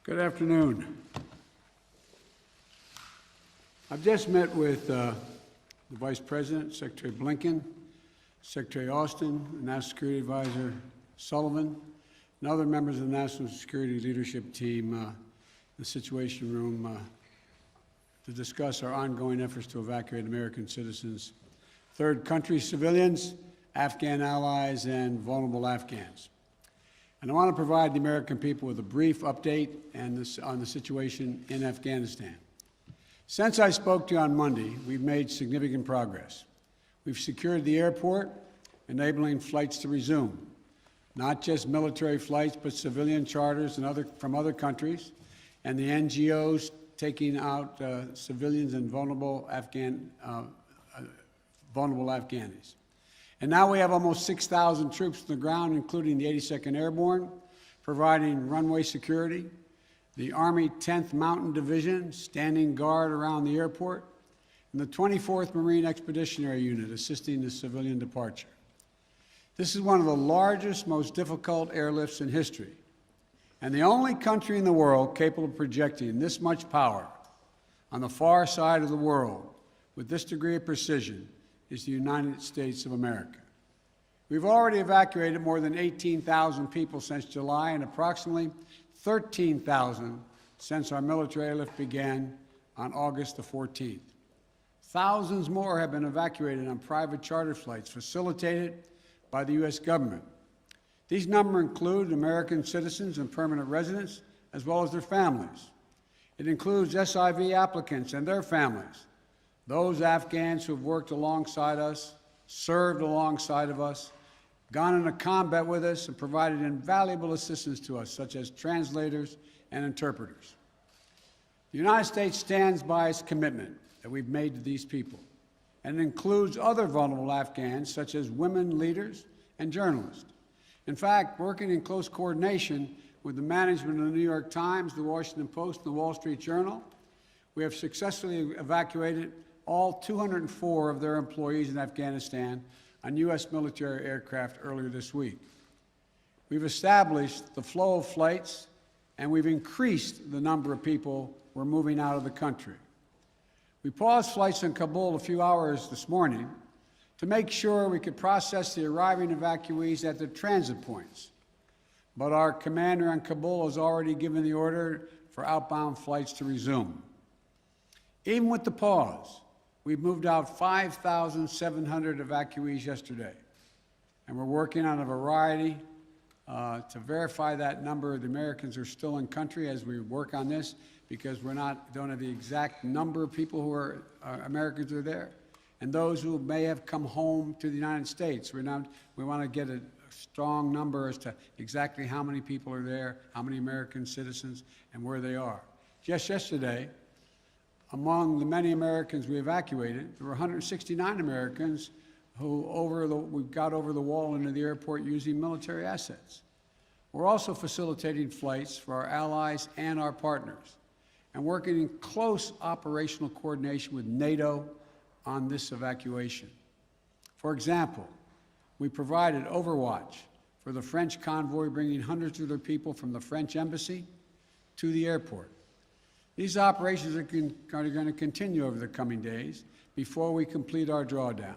Good afternoon. I've just met with the Vice President, Secretary Blinken, Secretary Austin, National Security Advisor Sullivan, and other members of the National Security Leadership Team in the Situation Room to discuss our ongoing efforts to evacuate American citizens, third country civilians, Afghan allies, and vulnerable Afghans. And I want to provide the American people with a brief update on the situation in Afghanistan. Since I spoke to you on Monday, we've made significant progress. We've secured the airport, enabling flights to resume, not just military flights, but civilian charters from other countries, and the NGOs taking out civilians and vulnerable Afghanis. And now we have almost 6,000 troops on the ground, including the 82nd Airborne, providing runway security, the Army 10th Mountain Division standing guard around the airport, and the 24th Marine Expeditionary Unit assisting the civilian departure. This is one of the largest, most difficult airlifts in history, and the only country in the world capable of projecting this much power on the far side of the world with this degree of precision is the United States of America. We've already evacuated more than 18,000 people since July and approximately 13,000 since our military airlift began on August the 14th. Thousands more have been evacuated on private charter flights facilitated by the U.S. government. These numbers include American citizens and permanent residents, as well as their families. It includes SIV applicants and their families, those Afghans who have worked alongside us, served alongside of us, gone into combat with us, and provided invaluable assistance to us, such as translators and interpreters. The United States stands by its commitment that we've made to these people, and it includes other vulnerable Afghans, such as women leaders and journalists. In fact, working in close coordination with the management of the New York Times, the Washington Post, and the Wall Street Journal, we have successfully evacuated all 204 of their employees in Afghanistan on U.S. military aircraft earlier this week. We've established the flow of flights, and we've increased the number of people we're moving out of the country. We paused flights in Kabul a few hours this morning to make sure we could process the arriving evacuees at their transit points. But our commander in Kabul has already given the order for outbound flights to resume. Even with the pause, we've moved out 5,700 evacuees yesterday, and we're working on a variety to verify that number of the Americans are still in country as we work on this, because don't have the exact number of people who are Americans who are there, and those who may have come home to the United States. We want to get a strong number as to exactly how many people are there, how many American citizens, and where they are. Just yesterday, among the many Americans we evacuated, there were 169 Americans who we got over the wall into the airport using military assets. We're also facilitating flights for our allies and our partners, and working in close operational coordination with NATO on this evacuation. For example, we provided overwatch for the French convoy bringing hundreds of their people from the French embassy to the airport. These operations are going to continue over the coming days before we complete our drawdown.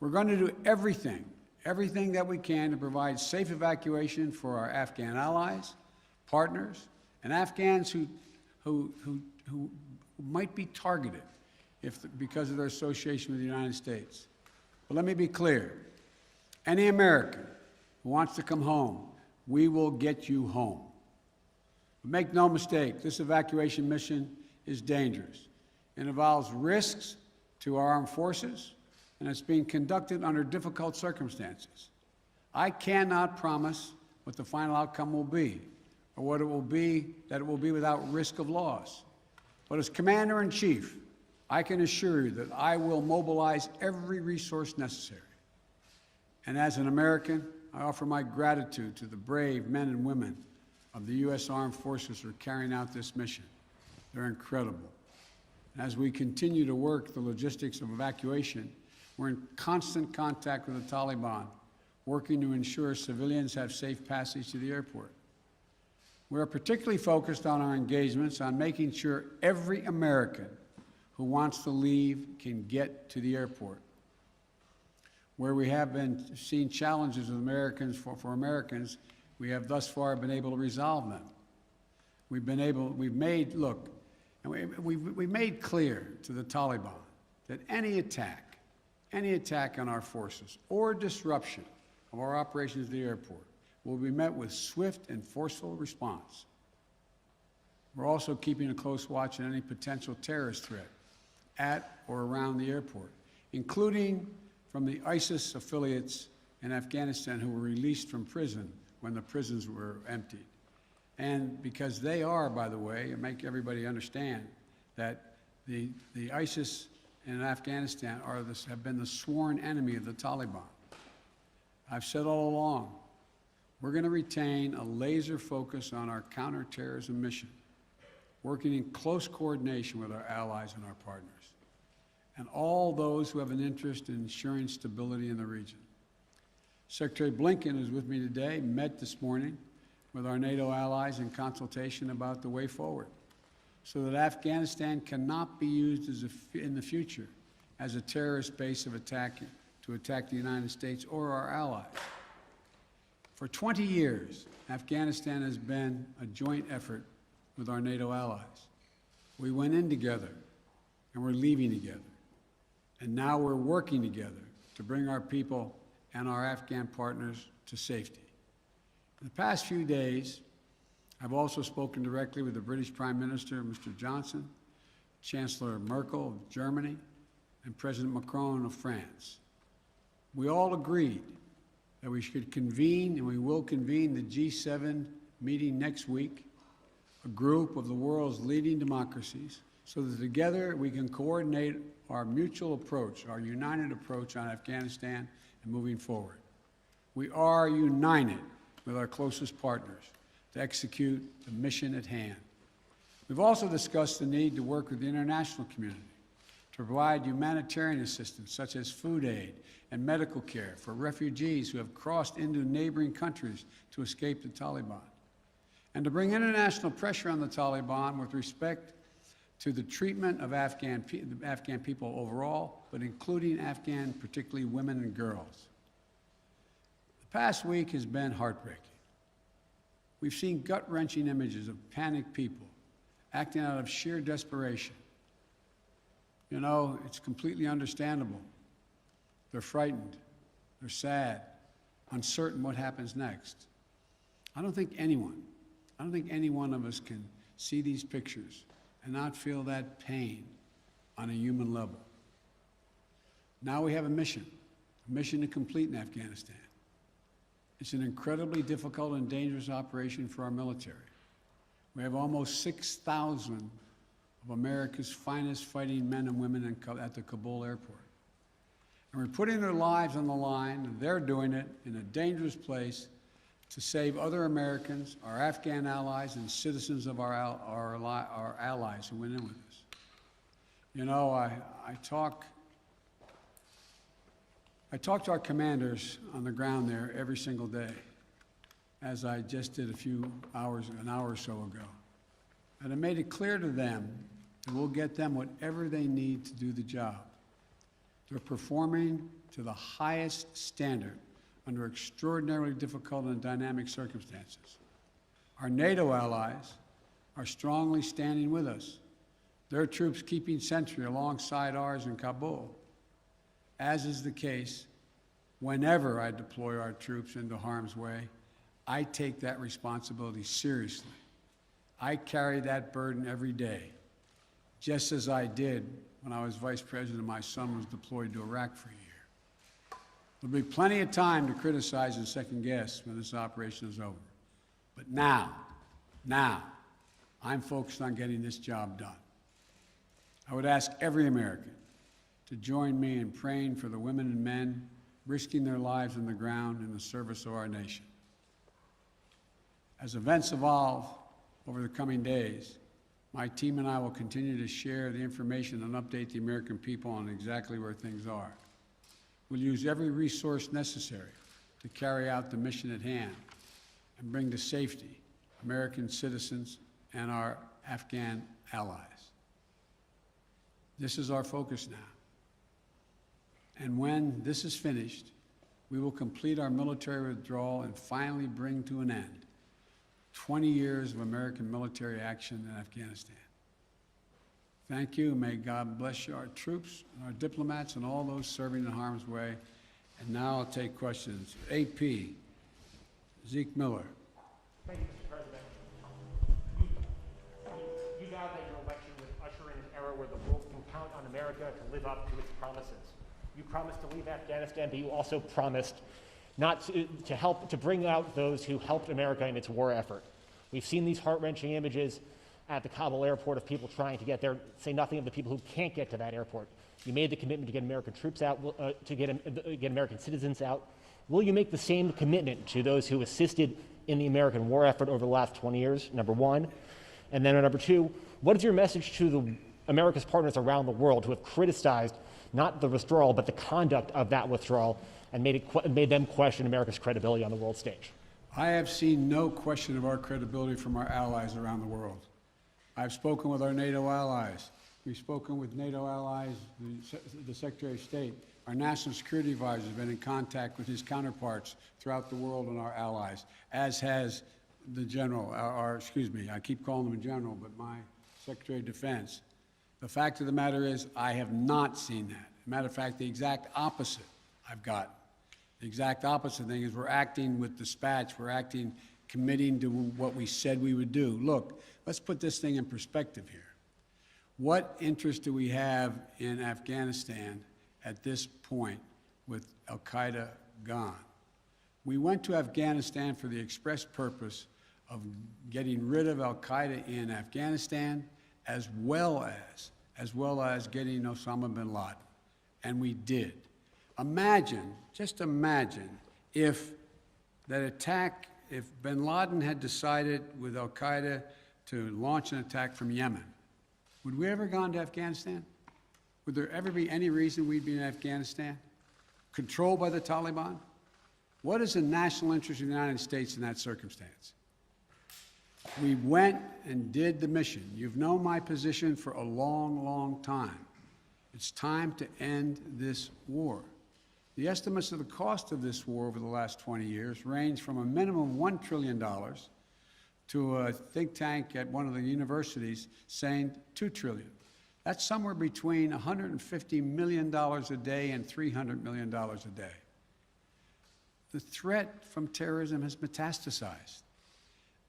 We're going to do everything that we can to provide safe evacuation for our Afghan allies, partners, and Afghans who might be targeted because of their association with the United States. But let me be clear. Any American who wants to come home, we will get you home. But make no mistake, this evacuation mission is dangerous. It involves risks to our armed forces, and it's being conducted under difficult circumstances. I cannot promise what the final outcome will be, or what it will be, that it will be without risk of loss. But as Commander-in-Chief, I can assure you that I will mobilize every resource necessary. And as an American, I offer my gratitude to the brave men and women of the U.S. Armed Forces who are carrying out this mission. They're incredible. And as we continue to work the logistics of evacuation, we're in constant contact with the Taliban, working to ensure civilians have safe passage to the airport. We are particularly focused on our engagements on making sure every American who wants to leave can get to the airport. Where we have been seeing challenges with Americans for Americans, we have thus far been able to resolve them. We've made clear to the Taliban that any attack on our forces or disruption of our operations at the airport will be met with swift and forceful response. We're also keeping a close watch on any potential terrorist threat at or around the airport, including from the ISIS affiliates in Afghanistan who were released from prison when the prisons were emptied. And because they are, by the way, and make everybody understand that the ISIS in Afghanistan have been the sworn enemy of the Taliban. I've said all along, we're going to retain a laser focus on our counterterrorism mission, working in close coordination with our allies and our partners, and all those who have an interest in ensuring stability in the region. Secretary Blinken is with me today, met this morning with our NATO allies in consultation about the way forward, so that Afghanistan cannot be used in the future as a terrorist base to attack the United States or our allies. For 20 years, Afghanistan has been a joint effort with our NATO allies. We went in together, and we're leaving together. And now we're working together to bring our people and our Afghan partners to safety. In the past few days, I've also spoken directly with the British Prime Minister, Mr. Johnson, Chancellor Merkel of Germany, and President Macron of France. We all agreed that we should convene, and we will convene, the G7 meeting next week, a group of the world's leading democracies, so that together we can coordinate our mutual approach, our united approach on Afghanistan and moving forward. We are united with our closest partners to execute the mission at hand. We've also discussed the need to work with the international community to provide humanitarian assistance, such as food aid and medical care for refugees who have crossed into neighboring countries to escape the Taliban, and to bring international pressure on the Taliban with respect to the treatment of Afghan people overall, but including Afghan, particularly women and girls. The past week has been heartbreaking. We've seen gut-wrenching images of panicked people acting out of sheer desperation. You know, it's completely understandable. They're frightened, they're sad, uncertain what happens next. I don't think any one of us can see these pictures and not feel that pain on a human level. Now we have a mission to complete in Afghanistan. It's an incredibly difficult and dangerous operation for our military. We have almost 6,000 of America's finest fighting men and women at the Kabul airport. And we're putting their lives on the line, and they're doing it in a dangerous place to save other Americans, our Afghan allies, and citizens of our allies who went in with us. You know, I talk to our commanders on the ground there every single day, as I just did an hour or so ago. And I made it clear to them that we'll get them whatever they need to do the job. They're performing to the highest standard under extraordinarily difficult and dynamic circumstances. Our NATO allies are strongly standing with us, their troops keeping sentry alongside ours in Kabul, as is the case whenever I deploy our troops into harm's way. I take that responsibility seriously. I carry that burden every day, just as I did when I was vice president and my son was deployed to Iraq for a year. There'll be plenty of time to criticize and second guess when this operation is over. But now, I'm focused on getting this job done. I would ask every American to join me in praying for the women and men risking their lives on the ground in the service of our nation. As events evolve over the coming days, my team and I will continue to share the information and update the American people on exactly where things are. We'll use every resource necessary to carry out the mission at hand and bring to safety American citizens and our Afghan allies. This is our focus now. And when this is finished, we will complete our military withdrawal and finally bring to an end 20 years of American military action in Afghanistan. Thank you. May God bless you, our troops, our diplomats, and all those serving in harm's way. And now I'll take questions. AP, Zeke Miller. Thank you, Mr. President. You vowed that your election would usher in an era where the world can count on America to live up to its promises. You promised to leave Afghanistan, but you also promised not to help to bring out those who helped America in its war effort. We've seen these heart-wrenching images at the Kabul airport of people trying to get there, say nothing of the people who can't get to that airport. You made the commitment to get American troops out, to get American citizens out. Will you make the same commitment to those who assisted in the American war effort over the last 20 years, number one? And then number two, what is your message to America's partners around the world who have criticized not the withdrawal, but the conduct of that withdrawal and made them question America's credibility on the world stage? I have seen no question of our credibility from our allies around the world. I've spoken with our NATO allies. We've spoken with NATO allies, the Secretary of State. Our National Security Advisor has been in contact with his counterparts throughout the world and our allies, as has the General, I keep calling him a General, but my Secretary of Defense. The fact of the matter is, I have not seen that. As a matter of fact, the exact opposite I've gotten. The exact opposite thing is we're acting with dispatch, we're acting committing to what we said we would do. Look, let's put this thing in perspective here. What interest do we have in Afghanistan at this point with al-Qaeda gone? We went to Afghanistan for the express purpose of getting rid of al-Qaeda in Afghanistan, as well as getting Osama bin Laden, and we did. Imagine, just imagine, if that attack, if bin Laden had decided with al-Qaeda to launch an attack from Yemen, would we ever gone to Afghanistan? Would there ever be any reason we'd be in Afghanistan? Controlled by the Taliban? What is the national interest of the United States in that circumstance? We went and did the mission. You've known my position for a long, long time. It's time to end this war. The estimates of the cost of this war over the last 20 years range from a minimum of $1 trillion to a think tank at one of the universities saying $2 trillion. That's somewhere between $150 million a day and $300 million a day. The threat from terrorism has metastasized.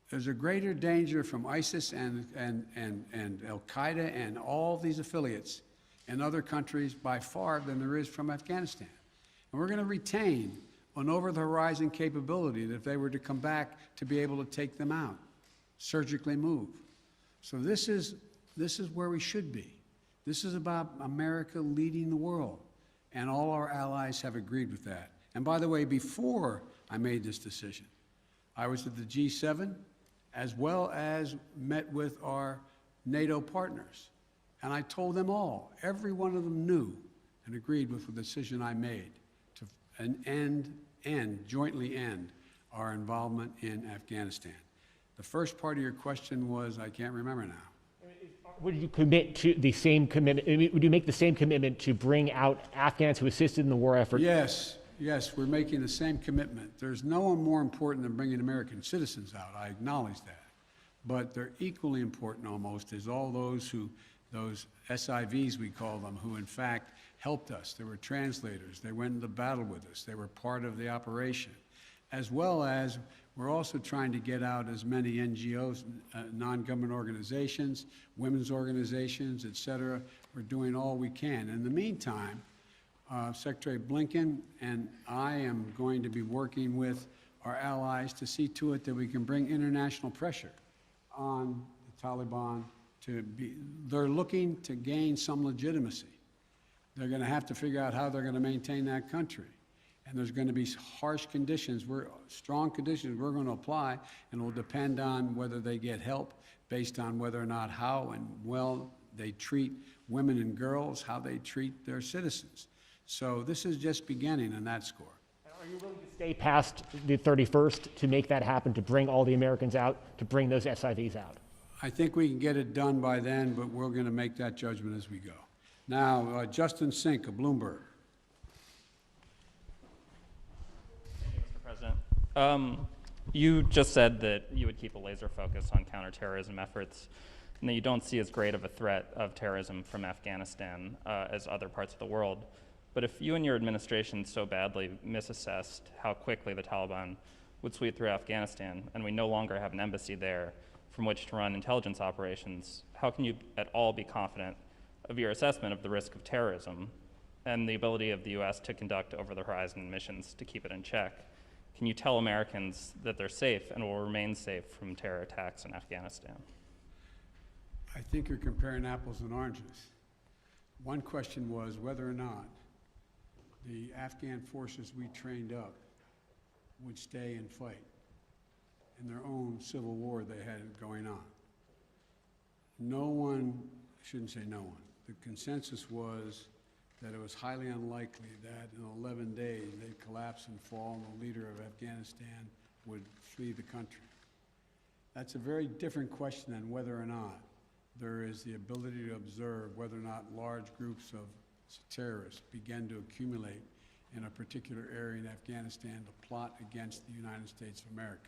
There's a greater danger from ISIS and al-Qaeda and all these affiliates in other countries by far than there is from Afghanistan. And we're going to retain an over-the-horizon capability that if they were to come back to be able to take them out, surgically move. So this is where we should be. This is about America leading the world, and all our allies have agreed with that. And by the way, before I made this decision, I was at the G7 as well as met with our NATO partners. And I told them all, every one of them knew and agreed with the decision I made to jointly end our involvement in Afghanistan. The first part of your question was, I can't remember now. Would you commit to the same commitment? Would you make the same commitment to bring out Afghans who assisted in the war effort? Yes, we're making the same commitment. There's no one more important than bringing American citizens out. I acknowledge that. But they're equally important almost is all those SIVs we call them, who in fact helped us. They were translators. They went into battle with us. They were part of the operation. As well as we're also trying to get out as many NGOs, non-government organizations, women's organizations, et cetera. We're doing all we can. In the meantime, Secretary Blinken and I am going to be working with our allies to see to it that we can bring international pressure on the Taliban they're looking to gain some legitimacy. They're going to have to figure out how they're going to maintain that country. And there's going to be harsh conditions, strong conditions we're going to apply, and it will depend on whether they get help based on whether or not how and well they treat women and girls, how they treat their citizens. So this is just beginning on that score. Are you willing to stay past the 31st to make that happen, to bring all the Americans out, to bring those SIVs out? I think we can get it done by then, but we're going to make that judgment as we go. Now, Justin Sink of Bloomberg. Thank you, Mr. President. You just said that you would keep a laser focus on counterterrorism efforts and that you don't see as great of a threat of terrorism from Afghanistan as other parts of the world. But if you and your administration so badly misassessed how quickly the Taliban would sweep through Afghanistan, and we no longer have an embassy there from which to run intelligence operations, how can you at all be confident of your assessment of the risk of terrorism and the ability of the U.S. to conduct over-the-horizon missions to keep it in check? Can you tell Americans that they're safe and will remain safe from terror attacks in Afghanistan? I think you're comparing apples and oranges. One question was whether or not the Afghan forces we trained up would stay and fight in their own civil war they had going on. No one, I shouldn't say no one, the consensus was that it was highly unlikely that in 11 days they'd collapse and fall and the leader of Afghanistan would flee the country. That's a very different question than whether or not there is the ability to observe whether or not large groups of terrorists begin to accumulate in a particular area in Afghanistan to plot against the United States of America.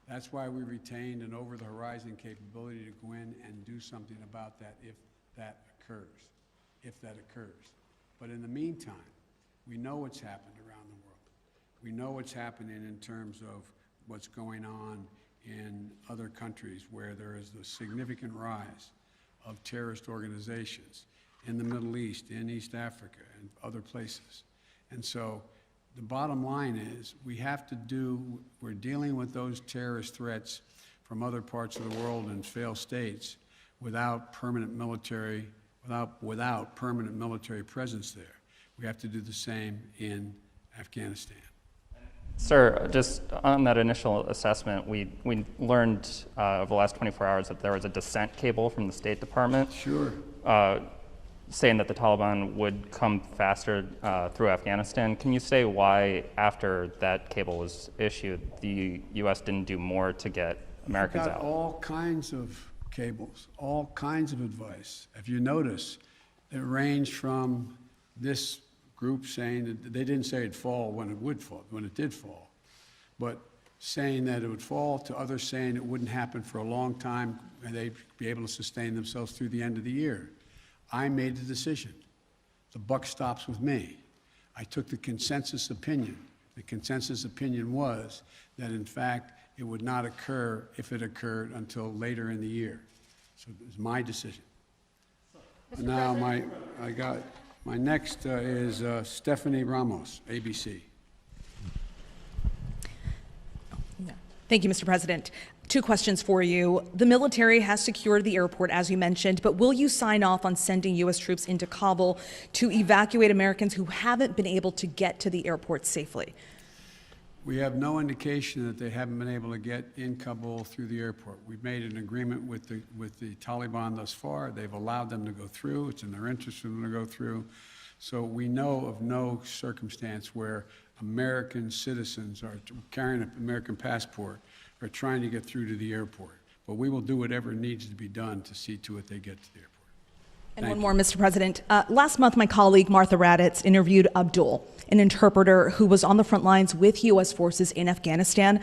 That's why we retained an over-the-horizon capability to go in and do something about that if that occurs. But in the meantime, we know what's happened around the world. We know what's happening in terms of what's going on in other countries where there is a significant rise of terrorist organizations in the Middle East, in East Africa, and other places. And so the bottom line is we're dealing with those terrorist threats from other parts of the world and failed states without permanent military presence there. We have to do the same in Afghanistan. Sir, just on that initial assessment, we learned over the last 24 hours that there was a dissent cable from the State Department. Sure. Saying that the Taliban would come faster through Afghanistan. Can you say why, after that cable was issued, the U.S. didn't do more to get Americans out? All kinds of cables, all kinds of advice. If you notice, it ranged from this group saying that they didn't say it'd fall when it would fall, when it did fall, but saying that it would fall, to others saying it wouldn't happen for a long time and they'd be able to sustain themselves through the end of the year. I made the decision. The buck stops with me. I took the consensus opinion. The consensus opinion was that, in fact, it would not occur, if it occurred, until later in the year. So it was my decision. Now, my next is Stephanie Ramos, ABC. Thank you, Mr. President. Two questions for you. The military has secured the airport, as you mentioned, but will you sign off on sending U.S. troops into Kabul to evacuate Americans who haven't been able to get to the airport safely? We have no indication that they haven't been able to get in Kabul through the airport. We've made an agreement with the Taliban thus far. They've allowed them to go through. It's in their interest for them to go through. So we know of no circumstance where American citizens are carrying an American passport are trying to get through to the airport. But we will do whatever needs to be done to see to it they get to the airport. And one more, Mr. President. Last month, my colleague Martha Raddatz interviewed Abdul, an interpreter who was on the front lines with U.S. forces in Afghanistan.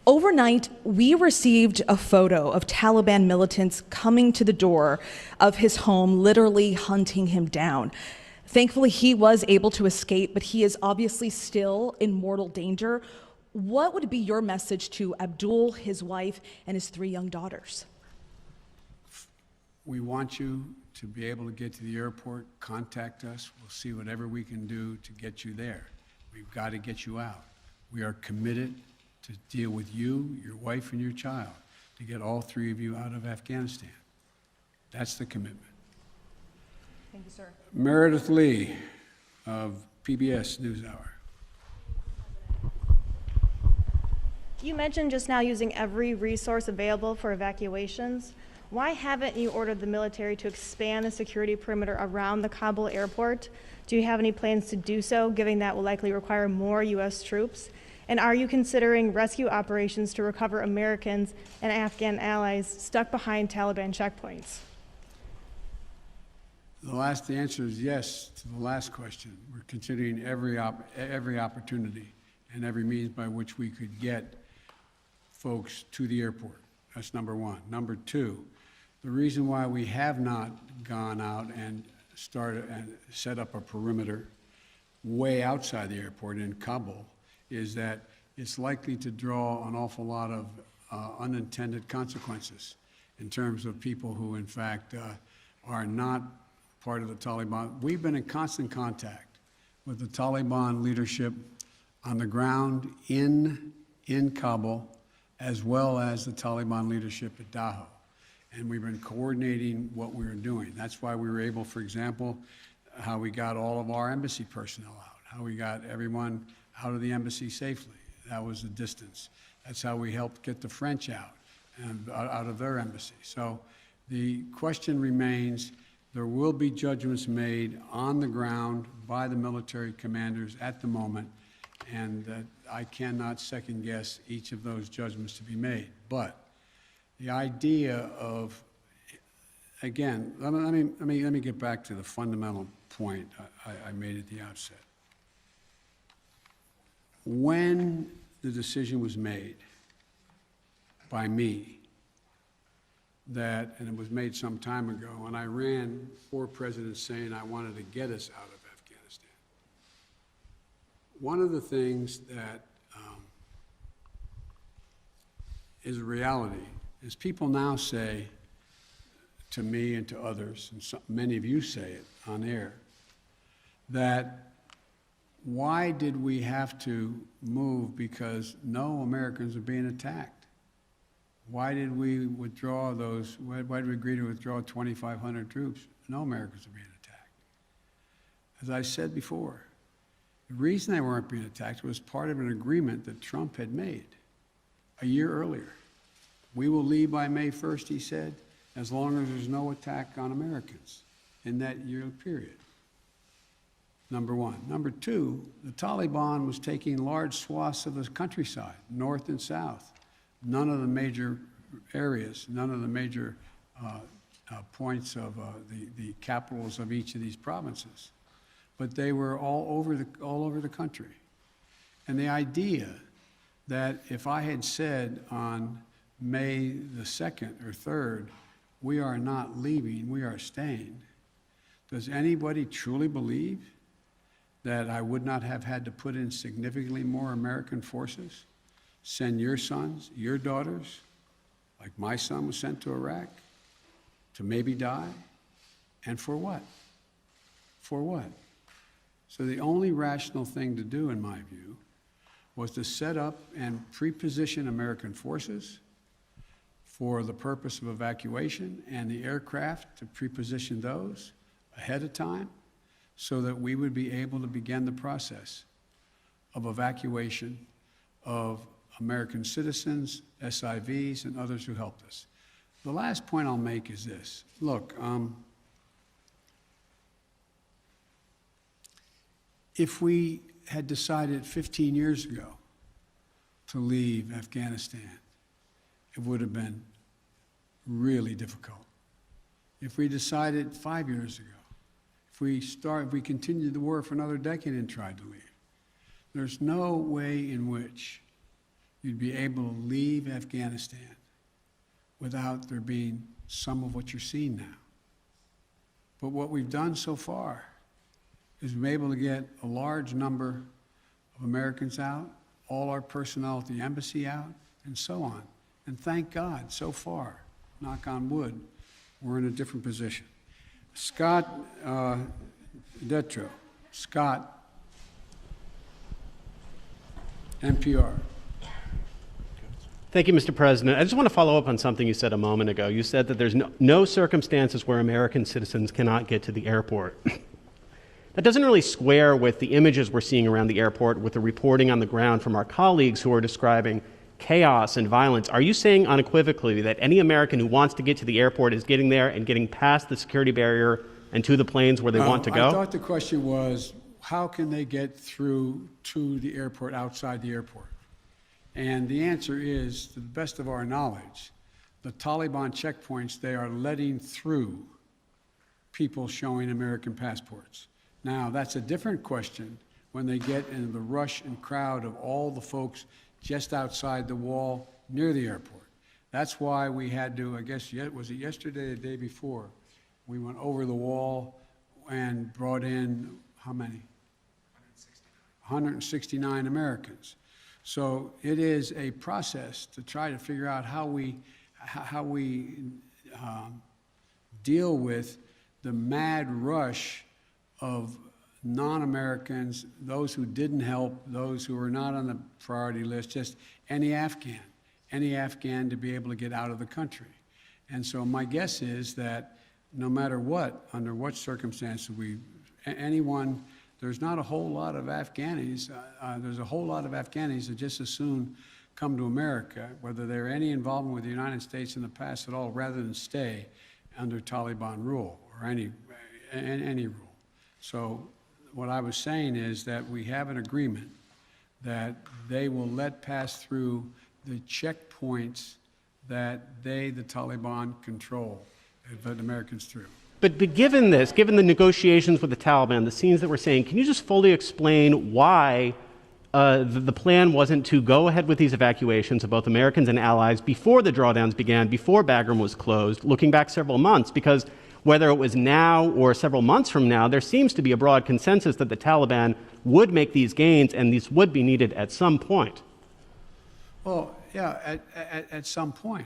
Overnight, we received a photo of Taliban militants coming to the door of his home, literally hunting him down. Thankfully, he was able to escape, but he is obviously still in mortal danger. What would be your message to Abdul, his wife, and his 3 young daughters? We want you to be able to get to the airport. Contact us. We'll see whatever we can do to get you there. We've got to get you out. We are committed to deal with you, your wife, and your child, to get all 3 of you out of Afghanistan. That's the commitment. Thank you, sir. Meredith Lee of PBS NewsHour. You mentioned just now using every resource available for evacuations. Why haven't you ordered the military to expand the security perimeter around the Kabul airport? Do you have any plans to do so, given that will likely require more U.S. troops? And are you considering rescue operations to recover Americans and Afghan allies stuck behind Taliban checkpoints? The answer is yes to the last question. We're considering every opportunity and every means by which we could get folks to the airport. That's number one. Number two, the reason why we have not gone out and started and set up a perimeter way outside the airport in Kabul is that it's likely to draw an awful lot of unintended consequences in terms of people who, in fact, are not part of the Taliban. We've been in constant contact with the Taliban leadership on the ground in Kabul, as well as the Taliban leadership at Dahou. And we've been coordinating what we were doing. That's why we were able, for example, how we got all of our embassy personnel out, how we got everyone out of the embassy safely. That was the distance. That's how we helped get the French out and out of their embassy. So the question remains, there will be judgments made on the ground by the military commanders at the moment, and I cannot second guess each of those judgments to be made. But the idea of, again, let me get back to the fundamental point I made at the outset. When the decision was made by me that, and it was made some time ago, and I ran 4 presidents saying I wanted to get us out of Afghanistan. One of the things that is a reality is people now say to me and to others, and many of you say it on air, that why did we have to move because no Americans are being attacked? Why did we withdraw those, why did we agree to withdraw 2,500 troops? No Americans are being attacked. As I said before, the reason they weren't being attacked was part of an agreement that Trump had made a year earlier. We will leave by May 1st, he said, as long as there's no attack on Americans in that year period. Number one. Number two, the Taliban was taking large swaths of the countryside, north and south. None of the major areas, none of the major points of the capitals of each of these provinces. But they were all over the country. And the idea that if I had said on May the 2nd or 3rd, we are not leaving, we are staying, does anybody truly believe that I would not have had to put in significantly more American forces, send your sons, your daughters, like my son was sent to Iraq, to maybe die? And for what? For what? So the only rational thing to do, in my view, was to set up and pre-position American forces for the purpose of evacuation, and the aircraft to pre-position those ahead of time so that we would be able to begin the process of evacuation of American citizens, SIVs, and others who helped us. The last point I'll make is this. Look, if we had decided 15 years ago to leave Afghanistan, it would have been really difficult. If we decided 5 years ago, if we continued the war for another decade and tried to leave, there's no way in which you'd be able to leave Afghanistan without there being some of what you're seeing now. But what we've done so far is we've been able to get a large number of Americans out, all our personnel at the embassy out, and so on. And thank God, so far, knock on wood, we're in a different position. Scott Detro. Scott, NPR. Thank you, Mr. President. I just want to follow up on something you said a moment ago. You said that there's no circumstances where American citizens cannot get to the airport. That doesn't really square with the images we're seeing around the airport, with the reporting on the ground from our colleagues who are describing chaos and violence. Are you saying unequivocally that any American who wants to get to the airport is getting there and getting past the security barrier and to the planes where they want to go? I thought the question was, how can they get through to the airport outside the airport? And the answer is, to the best of our knowledge, the Taliban checkpoints, they are letting through people showing American passports. Now, that's a different question when they get in the rush and crowd of all the folks just outside the wall near the airport. That's why we had to, I guess, was it yesterday or the day before, we went over the wall and brought in, how many? 169 Americans. So it is a process to try to figure out how we deal with the mad rush of non-Americans, those who didn't help, those who were not on the priority list, just any Afghan to be able to get out of the country. And so my guess is that no matter what, under what circumstances there's not a whole lot of Afghanis, there's a whole lot of Afghanis that just as soon come to America, whether they're any involvement with the United States in the past at all, rather than stay under Taliban rule or any rule. So what I was saying is that we have an agreement that they will let pass through the checkpoints that the Taliban control, and let Americans through. But given this, given the negotiations with the Taliban, the scenes that we're seeing, can you just fully explain why the plan wasn't to go ahead with these evacuations of both Americans and allies before the drawdowns began, before Bagram was closed, looking back several months? Because whether it was now or several months from now, there seems to be a broad consensus that the Taliban would make these gains and these would be needed at some point. Well, yeah, at some point.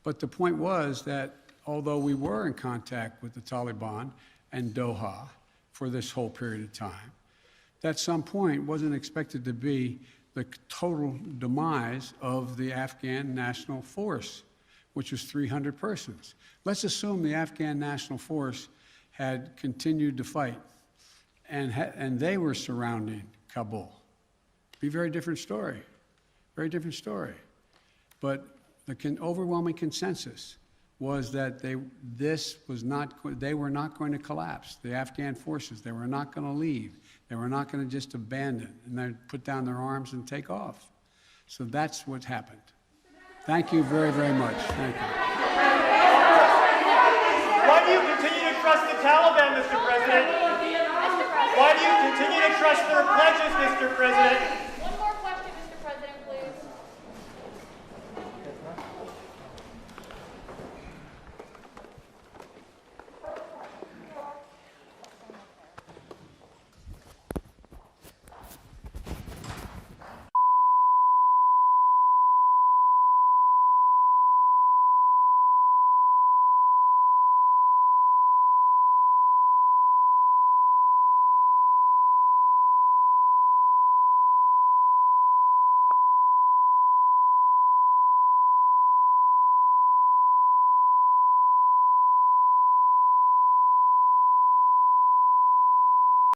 But the point was that although we were in contact with the Taliban and Doha for this whole period of time, at some point wasn't expected to be the total demise of the Afghan National Force, which was 300 persons. Let's assume the Afghan National Force had continued to fight and they were surrounding Kabul. Be a very different story, very different story. But the overwhelming consensus was that they were not going to collapse. The Afghan forces, they were not going to leave. They were not going to just abandon and then put down their arms and take off. So that's what happened. Thank you very, very much. Thank you. Why do you continue to trust the Taliban, Mr. President? Why do you continue to trust their pledges, Mr. President?